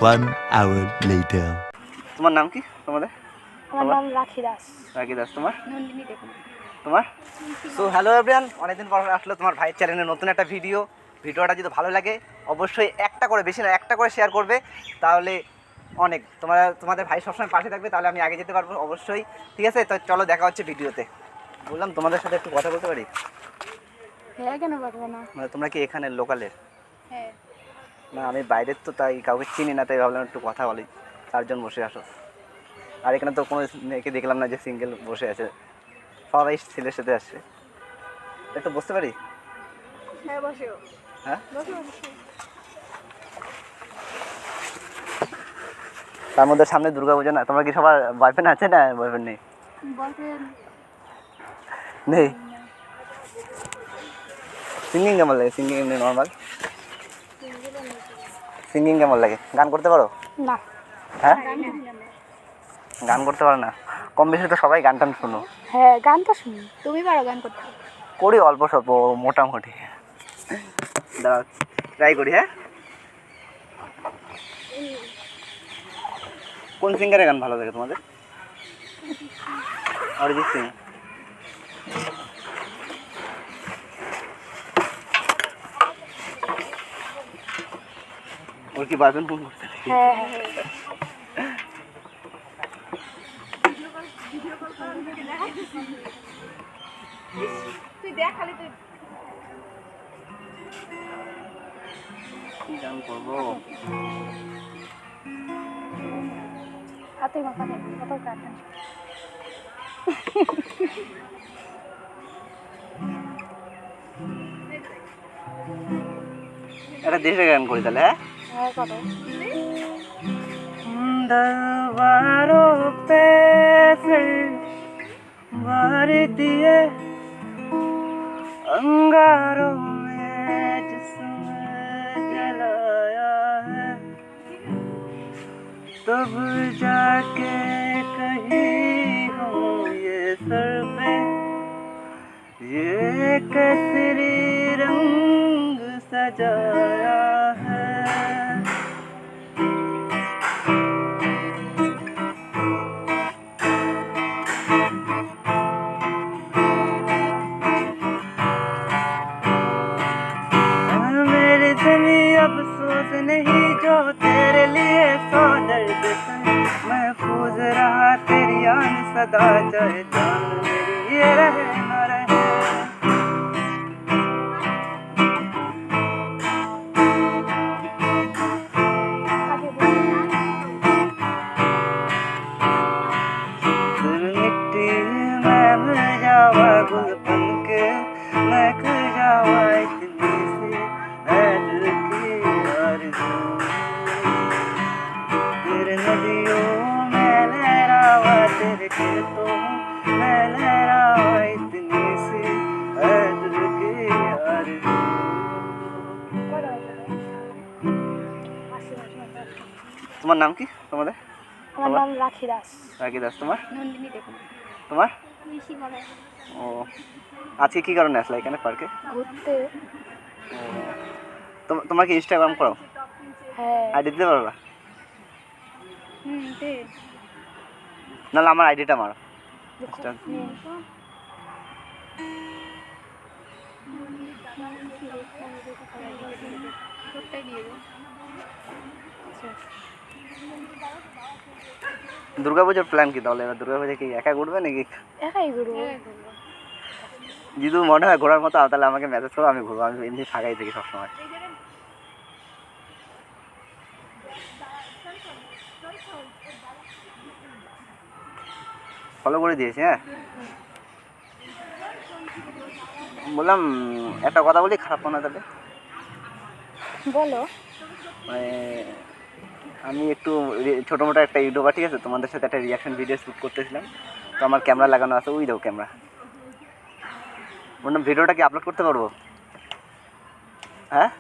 1 hour later. তোমার নাম কি? তোমাদের? আমার নাম রাখি দাস। রাখি দাস। তোমার? নন্দিনী দেখুন। তোমার? সো হ্যালো এভরিওয়ান, অনেকদিন পর আসলো তোমার ভাইয়ের চ্যানেলে নতুন একটা ভিডিওটা যদি ভালো লাগে অবশ্যই একটা করে, বেশি না একটা করে শেয়ার করবে, তাহলে অনেক তোমাদের ভাই সবসময় পাশে থাকবে, তাহলে আমি আগে যেতে পারবো অবশ্যই। ঠিক আছে, তো চলো দেখা হচ্ছে ভিডিওতে। বললাম তোমাদের সাথে একটু কথা বলতে পারি? হ্যাঁ, কেন পারবো না? মানে তোমরা কি এখানে লোকালের? হ্যাঁ। না, আমি বাইরের, তো তাই কাউকে চিনি না, তাই ভাবলাম একটু কথা বলি। 4 জন বসে আসো, আর এখানে তো কোনো মেয়েকে দেখলাম না যে সিঙ্গেল বসে আছে, সবাই ছেলের সাথে আসছে। একটু বসতে পারি? হ্যাঁ, বসো। হ্যাঁ, বসো। তার মধ্যে সামনে দুর্গাপূজা না, তোমরা কি সবার বয়ফ্রেন্ড আছে না বয়ফ্রেন্ড নেই? বয়ফ্রেন্ড নেই। সিঙ্গিং কেমন লাগে? সিঙ্গিং এমনি নর্মাল সিঙ্গিং কেমন লাগে? গান করতে পারো? না। হ্যাঁ, গান করতে পারো না? কম বেশি তো সবাই গান টান শোনো। হ্যাঁ, গান তো শুনি। তুমি পারো গান করতে? করি অল্প স্বল্প, মোটামুটি। দাঁড়াও, ট্রাই করি। হ্যাঁ, কোন সিঙ্গারের গান ভালো লাগে তোমাদের? অরিজিৎ সিং। ওর কি বয়ফ্রেন্ড ফোন করতে? হ্যাঁ। তুই দেখ খালি, তুই কি গান করবো? হাতে মাথা নেই, কত কাটেন। একটা দেশের গান করি তাহলে। হ্যাঁ, হ্যাঁ, কত दरबारों पे से भर दिए अंगारों में जिसमें जलाया है, तब जाके कहीं हूँ ये सर पे ये केसरी रंग सजाया है। मेरी ज़मीं अफसोस नहीं जो तेरे लिए सौ दर्द महफूज रहा, तेरी आन सदा चाहे जान मेरी ये रहे न रहे। दिल मिट्टी में मिल जावा गुल बन के, महक जावा इतनी सी है दिल की आरज़ू। तेरे नदियों में लहरावा, तेरे खेतों में लहरावा इतनी सी है दिल की आरज़ू। তোমার নাম কি? তোমাদের? আমার নাম রাখি দাস। রাখি দাস। তোমার? নন্দিনী দেখুন। তোমার? মিশি বলে। ও, আজকে কি কারণে আসলে এখানে পার্কে? ঘুরতে। তোমার কি ইনস্টাগ্রাম করো? হ্যাঁ। আইডি দিতে পারবা? দে। নাহলে আমার আইডিটা মারো। দুর্গাপূজার প্ল্যান কি তাহলে? এবার দুর্গাপূজা কি একা ঘুরবে নাকি? একাই ঘুরবো। যদি মনে হয় ঘোরার মতো তাহলে আমাকে মেসেজ করো, আমি ঘুরবো। আমি এমনি ফাঁকাই থাকি সবসময়। ফলো করে দিয়েছি। হ্যাঁ, বললাম একটা কথা বলি, খারাপ মনে তাহলে? বলো। মানে আমি একটু ছোটো মোটো একটা ইউটিউবার, ঠিক আছে, তোমাদের সাথে একটা রিয়াকশন ভিডিও শ্যুট করতেছিলাম, তো আমার ক্যামেরা লাগানো আছে, ওই দাও ক্যামেরা। বললাম ভিডিওটা কি আপলোড করতে পারবো? হ্যাঁ,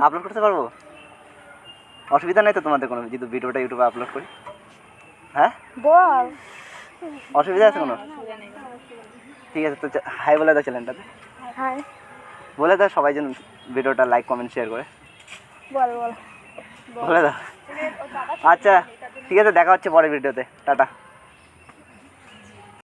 আপলোড করতে পারবো? অসুবিধা নেই তো তোমাদের কোনো, যদি ভিডিওটা ইউটিউবে আপলোড করি? হ্যাঁ, বল। অসুবিধা আছে কোনো? ঠিক আছে, তো হাই বলে দাও চ্যানেলটাতে। হাই বলে দাও সবাই যেন ভিডিওটা লাইক কমেন্ট শেয়ার করে। বল বল বলে দাও। আচ্ছা ঠিক আছে, দেখা হচ্ছে পরের ভিডিওতে, টাটা।